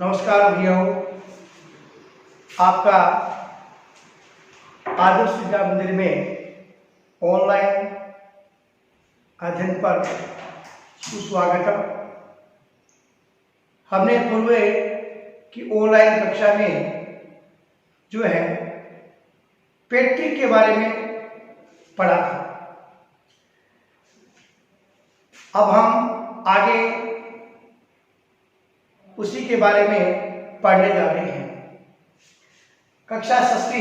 नमस्कार भैया, आपका आदर्श विद्या मंदिर में ऑनलाइन अध्ययन पर सुस्वागतम। हमने पूर्व की ऑनलाइन कक्षा में जो है पैट्रिक के बारे में पढ़ा था। अब हम आगे उसी के बारे में पढ़ने जा रहे हैं। कक्षा 6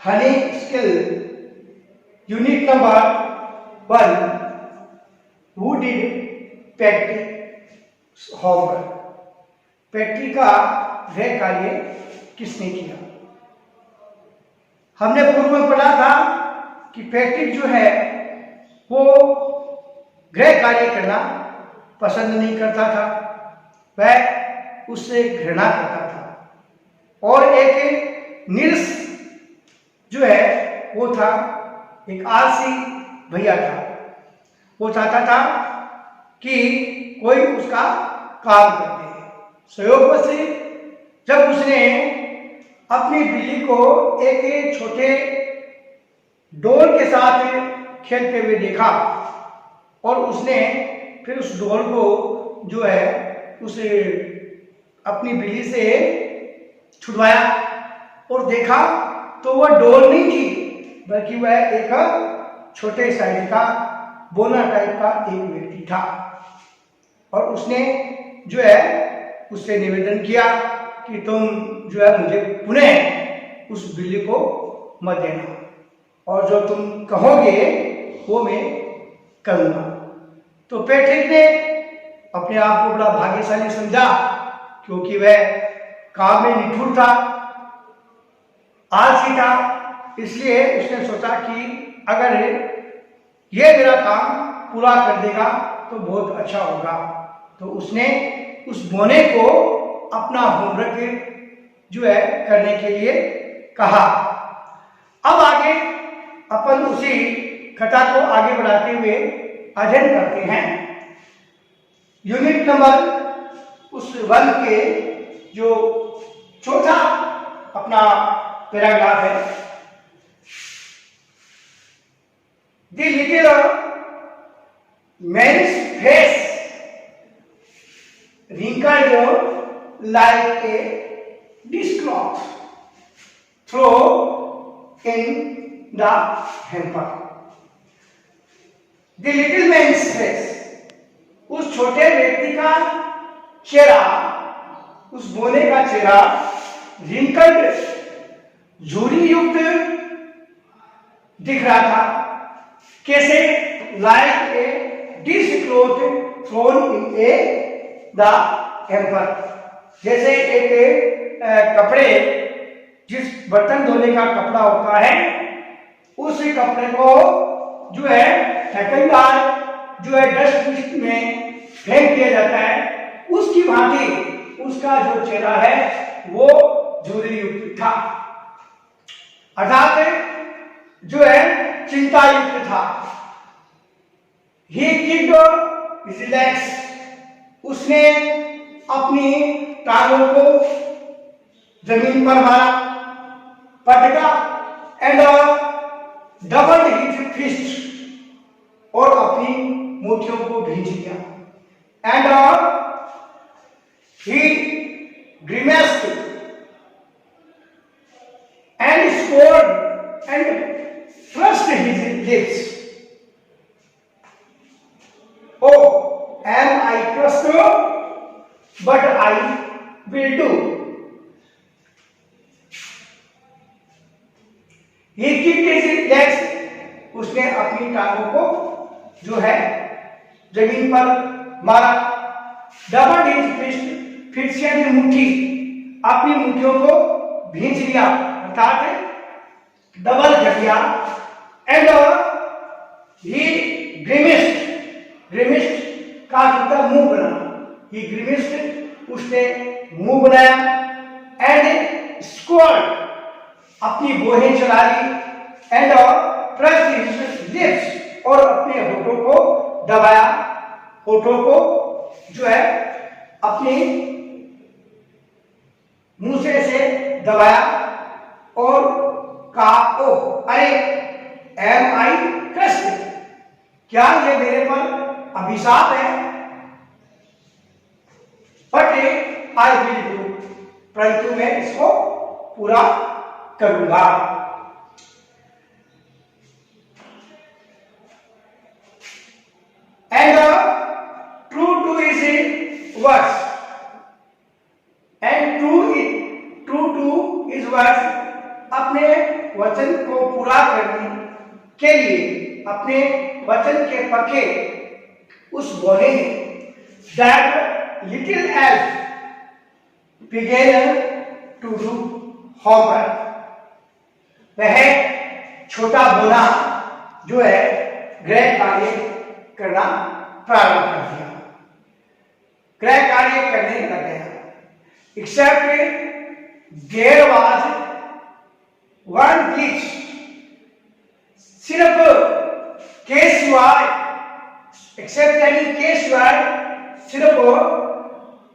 Honey skill unit number 1 who did Patrick homework. Patrick का गृह कार्य किसने किया? हमने पूर्व में पढ़ा था कि पैट्रिक जो है वो गृह कार्य करना पसंद नहीं करता था, वह उससे घृणा करता था। और एक नीरस जो है वो था, एक आलसी भैया था। वो चाहता था कि कोई उसका काम कर दे। संयोगवश से जब उसने अपनी बिल्ली को एक छोटे डोल के साथ खेलते हुए देखा और उसने फिर उस डोल को जो है उसे अपनी बिल्ली से छुड़वाया और देखा तो वह डोल नहीं थी, बल्कि वह एक छोटे साइज का बोना टाइप का एक व्यक्ति था। और उसने जो है उससे निवेदन किया कि तुम जो है मुझे पुनः उस बिल्ली को मत देना, और जो तुम कहोगे वो मैं करूंगा। तो पैट्रिक ने अपने आप को बड़ा भाग्यशाली समझा, क्योंकि वह काम में निठुर था, आलसी था। इसलिए उसने सोचा कि अगर यह मेरा काम पूरा कर देगा तो बहुत अच्छा होगा। तो उसने उस बोने को अपना होमवर्क जो है करने के लिए कहा। अब आगे अपन उसी कथा को आगे बढ़ाते हुए अध्ययन करते हैं। यूनिट नंबर उस 1 के जो चौथा अपना पैराग्राफ है, the little man's face wrinkled like a dishcloth thrown in the hamper. The little man's face, उस छोटे व्यक्ति का चेहरा, उस बोने का चेहरा wrinkled, झुर्री युक्त दिख रहा था। कैसे? like a dishcloth thrown in a the hamper, जैसे एक कपड़े, जिस बर्तन धोने का कपड़ा होता है, उस कपड़े को जो है सेकंडबार जो है डस्टबिन में फेंक दिया जाता है, उसकी भांति उसका जो चेहरा है वो झुर्री युक्त था, अर्थात जो है चिंता युक्त था। He kicked his legs, उसने अपनी टांगों को जमीन पर मारा, पटका, एंड डबल्ड हिज फिस्ट, और अपनी मुट्ठियों को भींच लिया। And he grimaced and scowled and thrust his lips. Oh, am I crushed? But I will do. He kicked his legs, उसने अपनी टांगों को जो है जमीन पर मारा। डबल्ड हिज फिस्ट, फिर से अपनी मुट्ठी, अपनी मुट्ठियों को भींच लिया, अर्थात डबल कर दिया। एंड ही ग्रिमिस्ड, ग्रिमिस्ड का मतलब मुंह बना, ही ग्रिमिस्ड, उसने मुंह बनाया। एंड स्क्वर्ड, अपनी बोहें चला ली। एंड प्रेस्ड हिज लिप्स, और अपने होठों को दबाया, होठों को जो है अपने मुंह से ऐसे दबाया और कहा, ओ अरे एम आई कृष्ण, क्या ये मेरे पर अभिशाप है? बट आई विल डू, परंतु मैं इसको पूरा करूंगा। And true to his word, and true to his word, अपने वचन को पूरा करने के लिए, अपने वचन के पक्के उस बोले that little elf began to do homework, वह छोटा बोना जो है गृह कार्य करना प्रारंभ कर दिया, गृह कार्य करने लग गया। Except there was one glitch, सिर्फ के सिवाय, एक्सेप्ट यानी के सिवाय, सिर्फ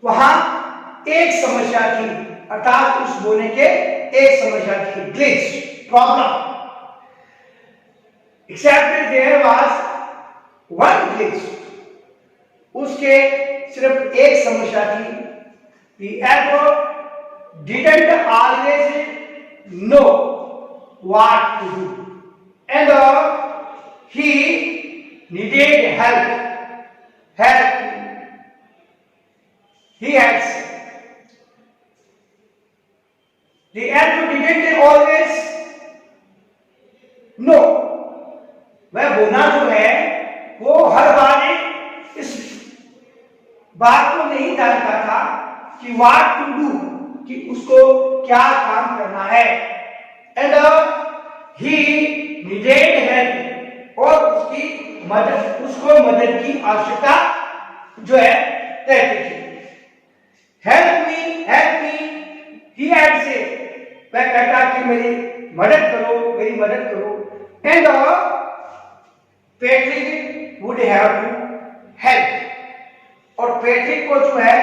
वहां एक समस्या थी, अर्थात उस बोने के एक समस्या थी, glitch, problem. Except there was one glitch, उसके सिर्फ एक समस्या थी। The elf didn't always know what to do, and he needed help. He had. The elf didn't always know. वह बोना जो है वो हर बार इस बात को नहीं जानता था कि what to do, कि उसको क्या काम करना है। And he needed help, और उसको मदद की आवश्यकता जो है रहती थी। Help me, he had said, वह कहता कि मेरी मदद करो। And Patrick would have to help, और पैट्रिक को जो है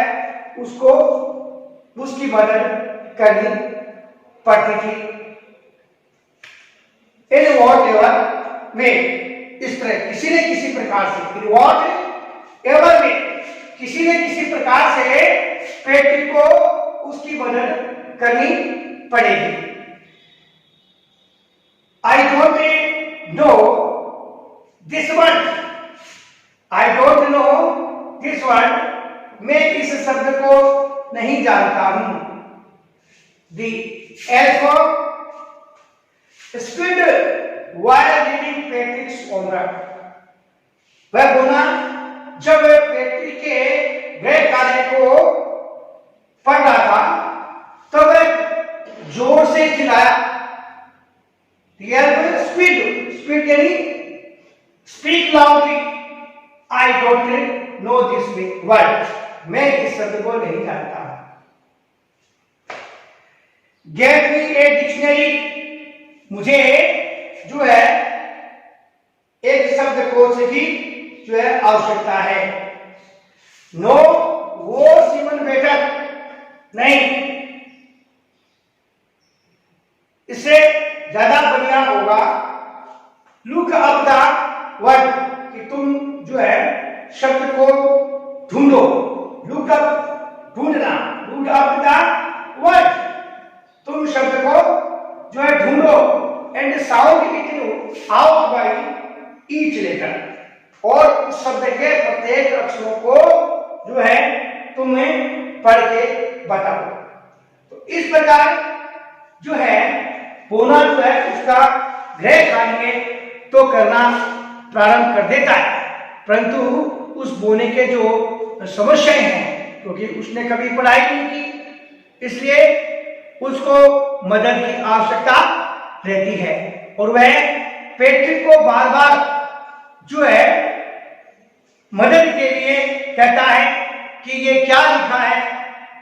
उसको उसकी मदद करनी पड़ती थी। इन वॉट एवर में, इस तरह किसी न किसी प्रकार से, इन वॉट एवर में किसी न किसी प्रकार से पैट्रिक को उसकी मदद करनी पड़ेगी। I don't know this word, I don't know this word, मैं इस शब्द को नहीं जानता हूं। The elf stood while reading Patrick's homework, वह बोला जब पैट्रिक के गृह कार्य को पढ़ रहा था तो वह जोर से चिल्लाया। The elf speak यानी speak loudly, I don't know this word, मैं इस शब्द को नहीं जानता। Get me a dictionary, मुझे जो है एक शब्दकोश की जो है आवश्यकता है। नो, वो सीमन बेटर नहीं, इससे ज्यादा बढ़िया होगा लुक अप द वर्ड, कि तुम जो है शब्द को ढूंढो। लुक अप ढूंढना, लुक अप द वर्ड, तुम शब्द को जो है ढूंढो। And sound it out by each letter, और उस शब्द के प्रत्येक अक्षरों को जो है तुम्हें पढ़ के बताओ। तो इस प्रकार जो है बोना जो है उसका गृह कार्य तो करना प्रारंभ कर देता है, परंतु उस बोने के जो समस्याएं हैं, क्योंकि उसने कभी पढ़ाई नहीं की, इसलिए उसको मदद की आवश्यकता रहती है। और वह पैट्रिक को बार बार जो है मदद के लिए कहता है कि ये क्या लिखा है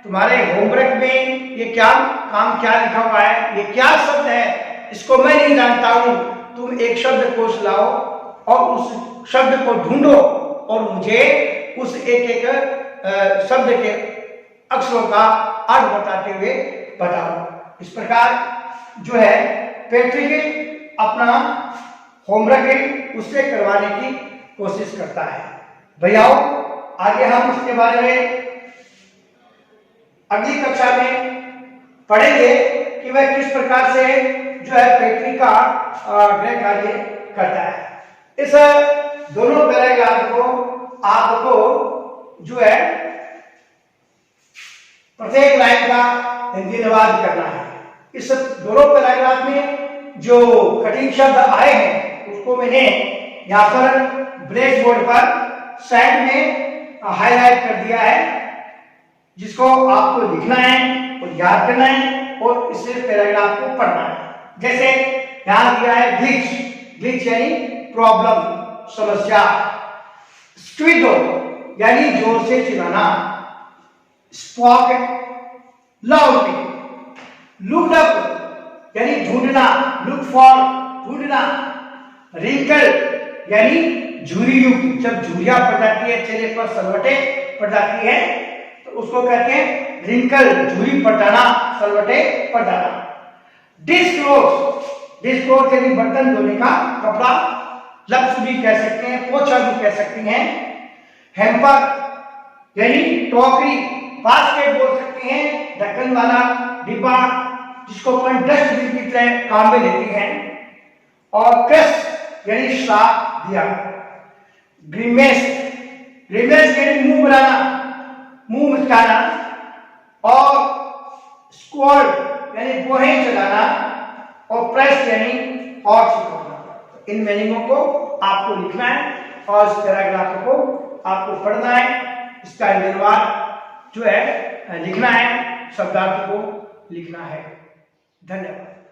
तुम्हारे होमवर्क में, ये क्या काम क्या लिखा हुआ है, ये क्या शब्द है, इसको मैं नहीं जानता हूं, तुम एक शब्दकोश लाओ और उस शब्द को ढूंढो और मुझे उस एक एक शब्द के अक्षरों का अर्थ बताते हुए बताओ। इस प्रकार जो है पैट्रिक अपना होमवर्क है उससे करवाने की कोशिश करता है। भैयाओ आगे हम इसके बारे में अगली कक्षा में पढ़ेंगे कि वह किस प्रकार से जो है पैट्रिक का गृह कार्य करता है। इस दोनों पैराग्राफ को आपको जो है प्रत्येक लाइन का हिंदी अनुवाद करना है। इस दोनों पैराग्राफ में जो कठिन शब्द आए हैं उसको मैंने यहाँ पर ब्लैक बोर्ड पर साइड में हाईलाइट कर दिया है, जिसको आपको लिखना है और याद करना है और इस पैराग्राफ को पढ़ना है। जैसे यहाँ दिया है ग्लिच, ग्लिच यानी प्रॉब्लम, समस्या, स्क्विडो यानी जोर से चिल्लाना, स्पॉक लाउडली, लुक अप यानी ढूंढना, लुक फॉर ढूंढना, रिंकल यानी झुर्री युक्त, जब झुर्रियां पड़ जाती है चेहरे पर, सलवटे पड़ जाती है तो उसको कहते हैं रिंकल, झुर्री पड़ जाना, सलवटे पड़ जाना। डिस्क्लोज, डिस्क्लोज यानी बर्तन धोने का कपड़ा, लप्स भी कह सकते हैं, पोछा भी कह सकते हैं। हैम्पर यानी टोकरी, बास्केट बोल सकते हैं, ढक्कन वाला डिब्बा जिसको अपन डस्टबिन की तरह काम में लेते हैं। और क्रश यानी श्राप दिया। ग्रीमेस, ग्रीमेस यानी मुंह बनाना, मुंह मुचकाना। और स्क्वर्ड यानी बोहें चलाना। और प्रेस यानी और चिपकना। इन मीनिंगों को आपको लिखना है और इस पैराग्राफ को आपको पढ़ना है, इसका अनुवाद जो है लिखना है, शब्दार्थ को लिखना है। धन्यवाद।